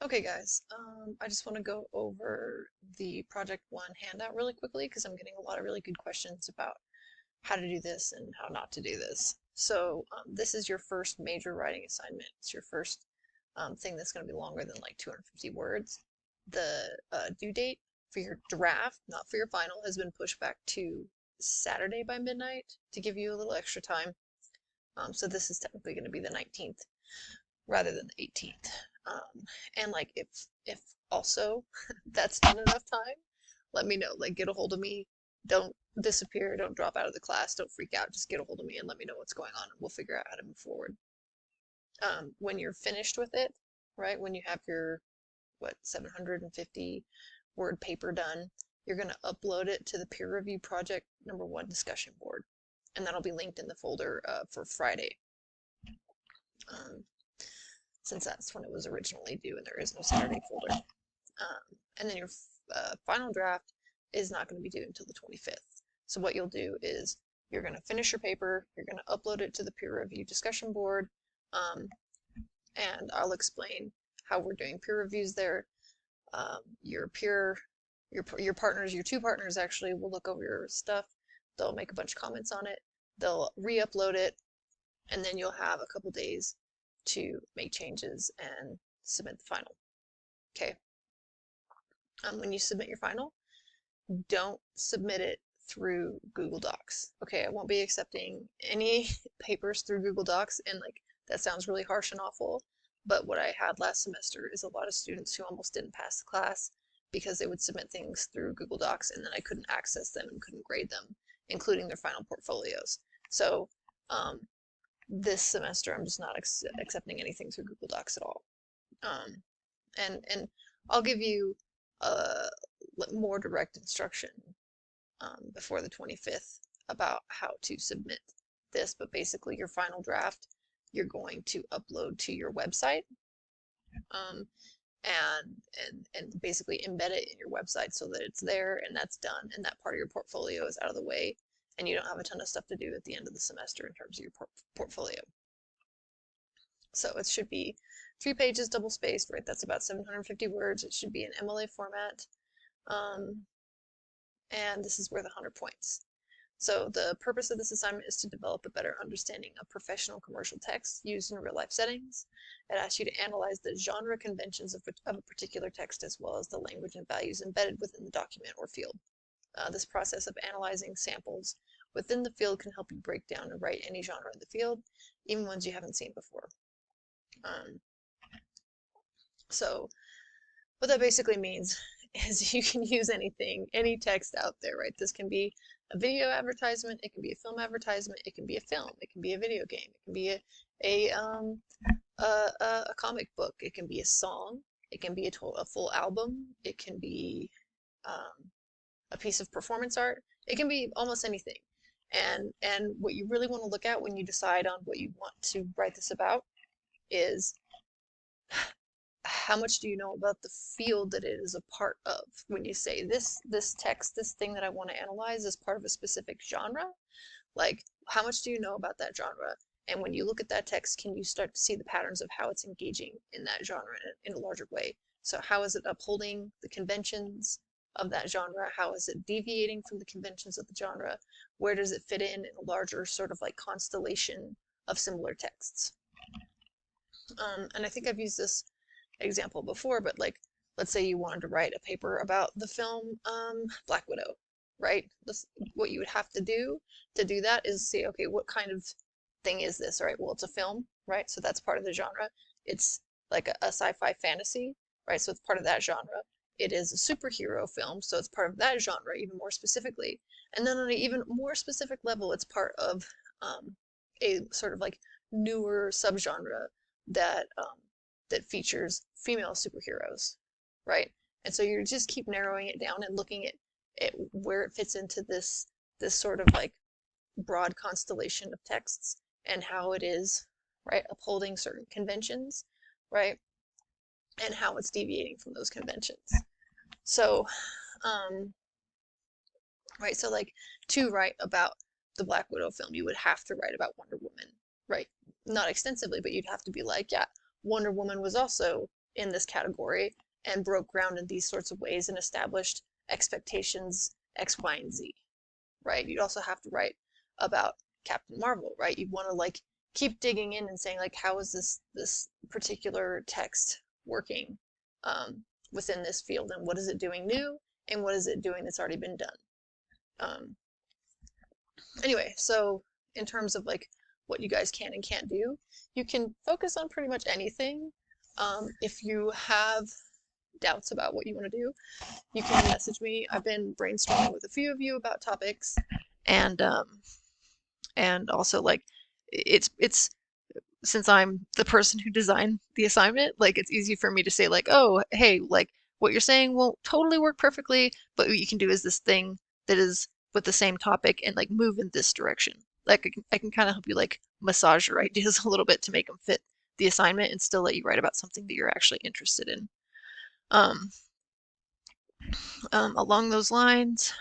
Okay, guys, I just want to go over the Project One handout really quickly because I'm getting a lot of really good questions about how to do this and how not to do this. So, this is your first major writing assignment. It's your first thing that's going to be longer than like 250 words. The due date for your draft, not for your final, has been pushed back to Saturday by midnight to give you a little extra time. So this is technically going to be the 19th rather than the 18th. And like if also that's not enough time, let me know. Like get a hold of me. Don't disappear. Don't drop out of the class. Don't freak out. Just get a hold of me and let me know what's going on, and we'll figure out how to move forward. When you're finished with it, right? When you have your 750 word paper done, you're going to upload it to the peer review project #1 discussion board, and that'll be linked in the folder for Friday. Um, since that's when it was originally due and there is no Saturday folder. And then your final draft is not going to be due until the 25th. So what you'll do is you're going to finish your paper, you're going to upload it to the peer review discussion board, and I'll explain how we're doing peer reviews there. Your partners, your two partners actually will look over your stuff. They'll make a bunch of comments on it. They'll re-upload it, and then you'll have a couple days to make changes and submit the final. Okay. When you submit your final, don't submit it through Google Docs. Okay, I won't be accepting any papers through Google Docs, and like that sounds really harsh and awful, but what I had last semester is a lot of students who almost didn't pass the class because they would submit things through Google Docs and then I couldn't access them and couldn't grade them, including their final portfolios. So this semester I'm just not accepting anything through Google Docs at all. And I'll give you more direct instruction before the 25th about how to submit this, but basically your final draft you're going to upload to your website and basically embed it in your website so that it's there and that's done and that part of your portfolio is out of the way and you don't have a ton of stuff to do at the end of the semester in terms of your portfolio. So it should be 3 pages double spaced, right? That's about 750 words. It should be in MLA format. And this is worth 100 points. So the purpose of this assignment is to develop a better understanding of professional commercial text used in real-life settings. It asks you to analyze the genre conventions of a particular text as well as the language and values embedded within the document or field. This process of analyzing samples within the field can help you break down and write any genre in the field, even ones you haven't seen before. So what that basically means is you can use anything, any text out there, right? This can be a video advertisement, it can be a film advertisement, it can be a film, it can be a video game, it can be a comic book, it can be a song, it can be a full album, it can be a piece of performance art, it can be almost anything. And what you really want to look at when you decide on what you want to write this about is how much do you know about the field that it is a part of? When you say this text, this thing that I want to analyze is part of a specific genre, like how much do you know about that genre? And when you look at that text, can you start to see the patterns of how it's engaging in that genre in a larger way? So how is it upholding the conventions of that genre? How is it deviating from the conventions of the genre? Where does it fit in a larger sort of like constellation of similar texts? And I think I've used this example before, but like, let's say you wanted to write a paper about the film Black Widow, right? What you would have to do that is say, okay, what kind of thing is this? All right, well, it's a film, right? So that's part of the genre. It's like a sci-fi fantasy, right? So it's part of that genre. It is a superhero film, so it's part of that genre, even more specifically. And then on an even more specific level, it's part of a sort of like newer subgenre that that features female superheroes, right? And so you just keep narrowing it down and looking at where it fits into this sort of like broad constellation of texts and how it is, right, upholding certain conventions, right, and how it's deviating from those conventions. So, right, so like to write about the Black Widow film, you would have to write about Wonder Woman, right? Not extensively, but you'd have to be like, yeah, Wonder Woman was also in this category and broke ground in these sorts of ways and established expectations X, Y, and Z, right? You'd also have to write about Captain Marvel, right? You'd want to like keep digging in and saying like, how is this particular text working within this field, and what is it doing new, and what is it doing that's already been done? Anyway, so in terms of like what you guys can and can't do, you can focus on pretty much anything. If you have doubts about what you want to do, you can message me. I've been brainstorming with a few of you about topics, and also like it's since I'm the person who designed the assignment, like it's easy for me to say like, oh, hey, like what you're saying won't totally work perfectly, but what you can do is this thing that is with the same topic and like move in this direction. Like I can kind of help you like massage your ideas a little bit to make them fit the assignment and still let you write about something that you're actually interested in. Along those lines,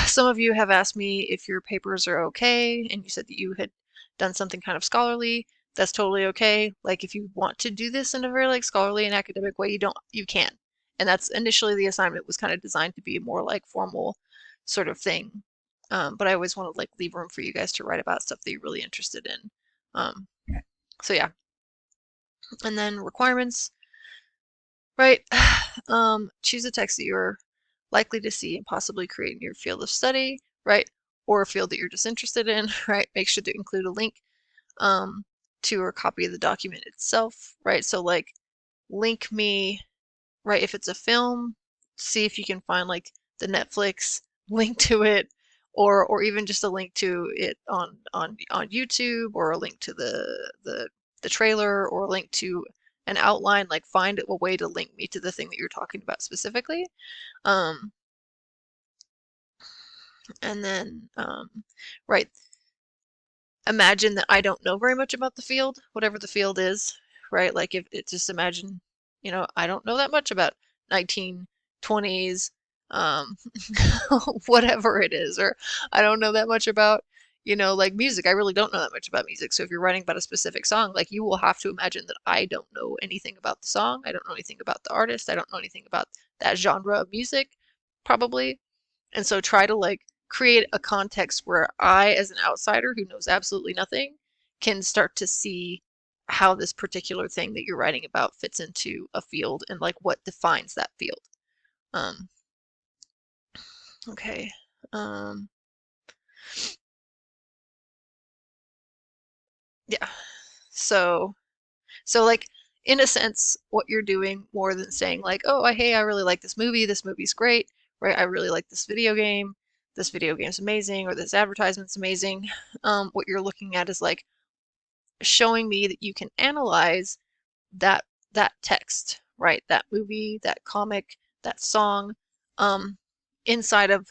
some of you have asked me if your papers are okay, and you said that you had done something kind of scholarly. That's totally okay. Like if you want to do this in a very like scholarly and academic way, you can. And that's initially the assignment was kind of designed to be a more like formal sort of thing. But I always want to like leave room for you guys to write about stuff that you're really interested in. So yeah. And then requirements, right? Choose a text that you're likely to see and possibly create in your field of study, right? Or a field that you're just interested in, right? Make sure to include a link to or copy of the document itself, right? So like link me, right? If it's a film, see if you can find like the Netflix link to it, or even just a link to it on YouTube, or a link to the trailer, or a link to an outline. Like find a way to link me to the thing that you're talking about specifically. And then, right, imagine that I don't know very much about the field, whatever the field is, right? Like if it just imagine, I don't know that much about 1920s, whatever it is, or I don't know that much about, like music. I really don't know that much about music. So if you're writing about a specific song, like you will have to imagine that I don't know anything about the song. I don't know anything about the artist. I don't know anything about that genre of music, probably. And so try to like create a context where I, as an outsider who knows absolutely nothing, can start to see how this particular thing that you're writing about fits into a field and like what defines that field. Okay. Yeah. So like in a sense, what you're doing more than saying like, oh, hey, I really like this movie. This movie's great, right? I really like this video game. This video game's amazing, or this advertisement's amazing. What you're looking at is like showing me that you can analyze that text, right? That movie, that comic, that song, inside of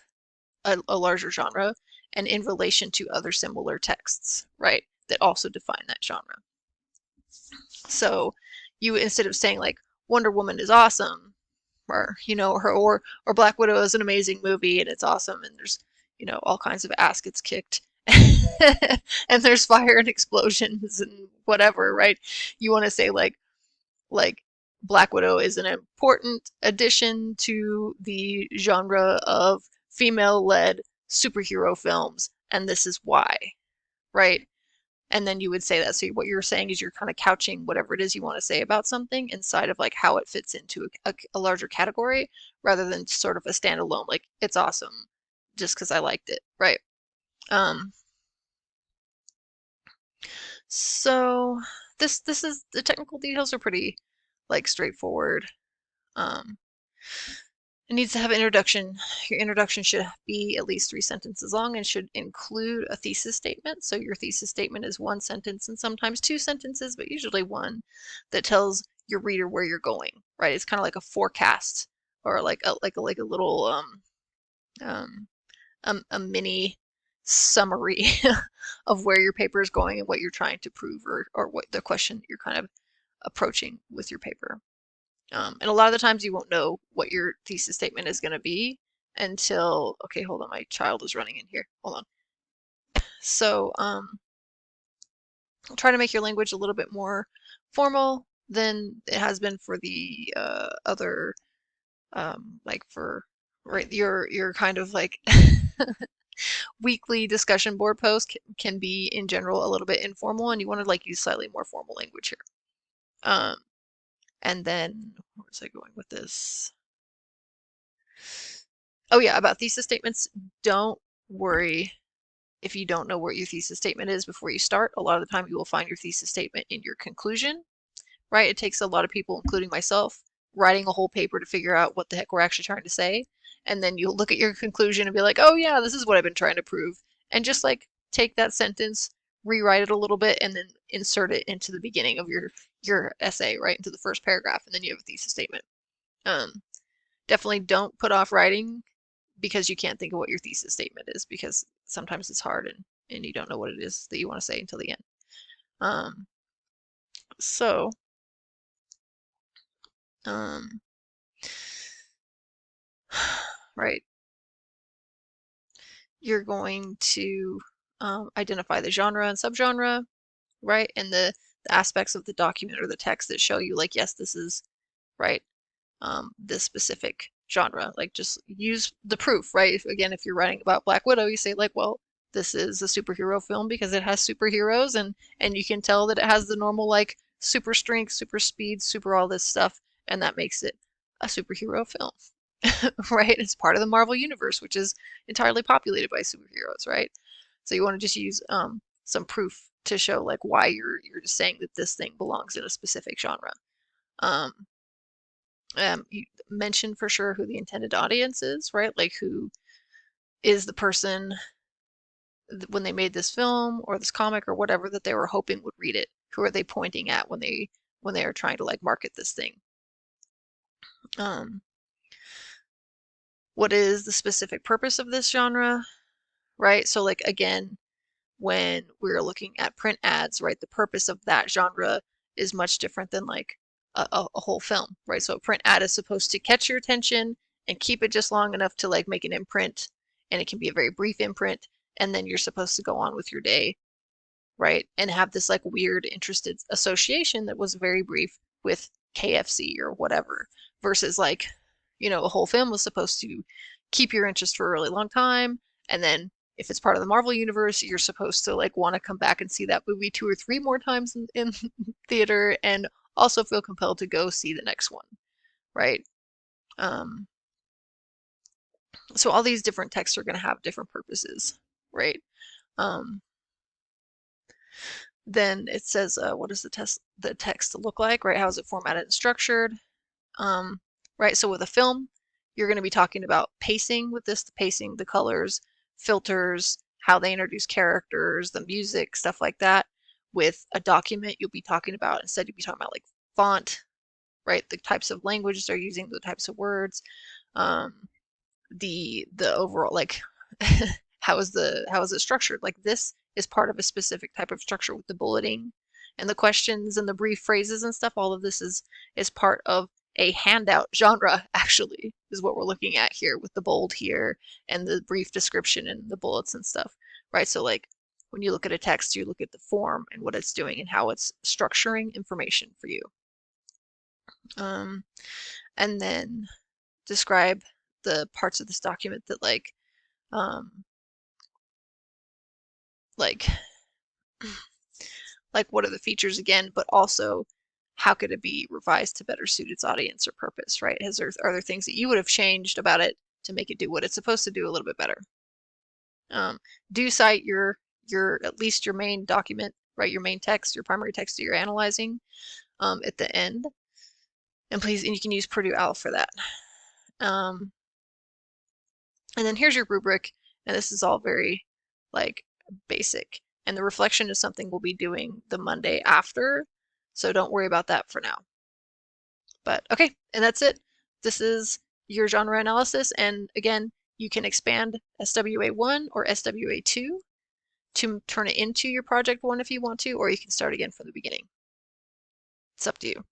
a larger genre and in relation to other similar texts, right? That also define that genre. So you, instead of saying like Wonder Woman is awesome, or or Black Widow is an amazing movie and it's awesome, and there's all kinds of ass gets kicked and there's fire and explosions and whatever, right? You want to say like Black Widow is an important addition to the genre of female-led superhero films, and this is why, right? And then you would say that. So what you're saying is you're kind of couching whatever it is you want to say about something inside of like how it fits into a larger category, rather than sort of a standalone, like it's awesome just because I liked it, right? So this is, the technical details are pretty like straightforward. It needs to have an introduction. Your introduction should be at least 3 sentences long and should include a thesis statement. So your thesis statement is 1 sentence and sometimes 2 sentences, but usually 1, that tells your reader where you're going, right? It's kind of like a forecast, or like a little a mini summary of where your paper is going and what you're trying to prove, or what the question you're kind of approaching with your paper. And a lot of the times you won't know what your thesis statement is going to be until, okay, hold on, my child is running in here. Hold on. So, try to make your language a little bit more formal than it has been for the other, like for, right, your kind of like weekly discussion board post can be in general a little bit informal, and you want to like use slightly more formal language here. And then where was I going with this? Oh yeah, about thesis statements. Don't worry if you don't know what your thesis statement is before you start. A lot of the time you will find your thesis statement in your conclusion, right? It takes a lot of people, including myself, writing a whole paper to figure out what the heck we're actually trying to say. And then you'll look at your conclusion and be like, oh yeah, this is what I've been trying to prove. And just like take that sentence, rewrite it a little bit, and then insert it into the beginning of your essay, right? Into the first paragraph, and then you have a thesis statement. Definitely don't put off writing because you can't think of what your thesis statement is, because sometimes it's hard and you don't know what it is that you want to say until the end. So right, you're going to identify the genre and subgenre, right, and the aspects of the document or the text that show you like, yes, this is right, this specific genre. Like just use the proof, right? Again, if you're writing about Black Widow, you say like, well, this is a superhero film because it has superheroes, and you can tell that it has the normal like super strength, super speed, super all this stuff, and that makes it a superhero film. Right? It's part of the Marvel universe, which is entirely populated by superheroes, right? So you want to just use some proof to show like why you're just saying that this thing belongs in a specific genre. You mention for sure who the intended audience is, right? Like who is the person when they made this film or this comic or whatever that they were hoping would read it. Who are they pointing at when they are trying to like market this thing? What is the specific purpose of this genre, right? So like again, when we're looking at print ads, right, the purpose of that genre is much different than like a whole film, right? So a print ad is supposed to catch your attention and keep it just long enough to like make an imprint, and it can be a very brief imprint, and then you're supposed to go on with your day, right? And have this like weird interested association that was very brief with KFC or whatever, versus like, a whole film was supposed to keep your interest for a really long time, and then if it's part of the Marvel universe, you're supposed to like want to come back and see that movie 2 or 3 more times in theater, and also feel compelled to go see the next one, right? So all these different texts are going to have different purposes, right? Then it says, what does the text look like, right? How is it formatted and structured? Right, so with a film, you're going to be talking about pacing with this, the pacing, the colors, filters, how they introduce characters, the music, stuff like that. With a document, you'll be talking about, instead you'll be talking about like font, right? The types of languages they're using, the types of words, the overall like how is it structured? Like this is part of a specific type of structure with the bulleting and the questions and the brief phrases and stuff. All of this is part of a handout genre, actually, is what we're looking at here with the bold here and the brief description and the bullets and stuff, right? So like when you look at a text, you look at the form and what it's doing and how it's structuring information for you. And then describe the parts of this document that like like what are the features again, but also how could it be revised to better suit its audience or purpose, right? Are there things that you would have changed about it to make it do what it's supposed to do a little bit better? Do cite your at least your main document, right? Your main text, your primary text that you're analyzing at the end. And you can use Purdue OWL for that. And then here's your rubric, and this is all very like basic. And the reflection is something we'll be doing the Monday after, so don't worry about that for now. But okay, and that's it. This is your genre analysis, and again, you can expand SWA1 or SWA2 to turn it into your project 1 if you want to, or you can start again from the beginning. It's up to you.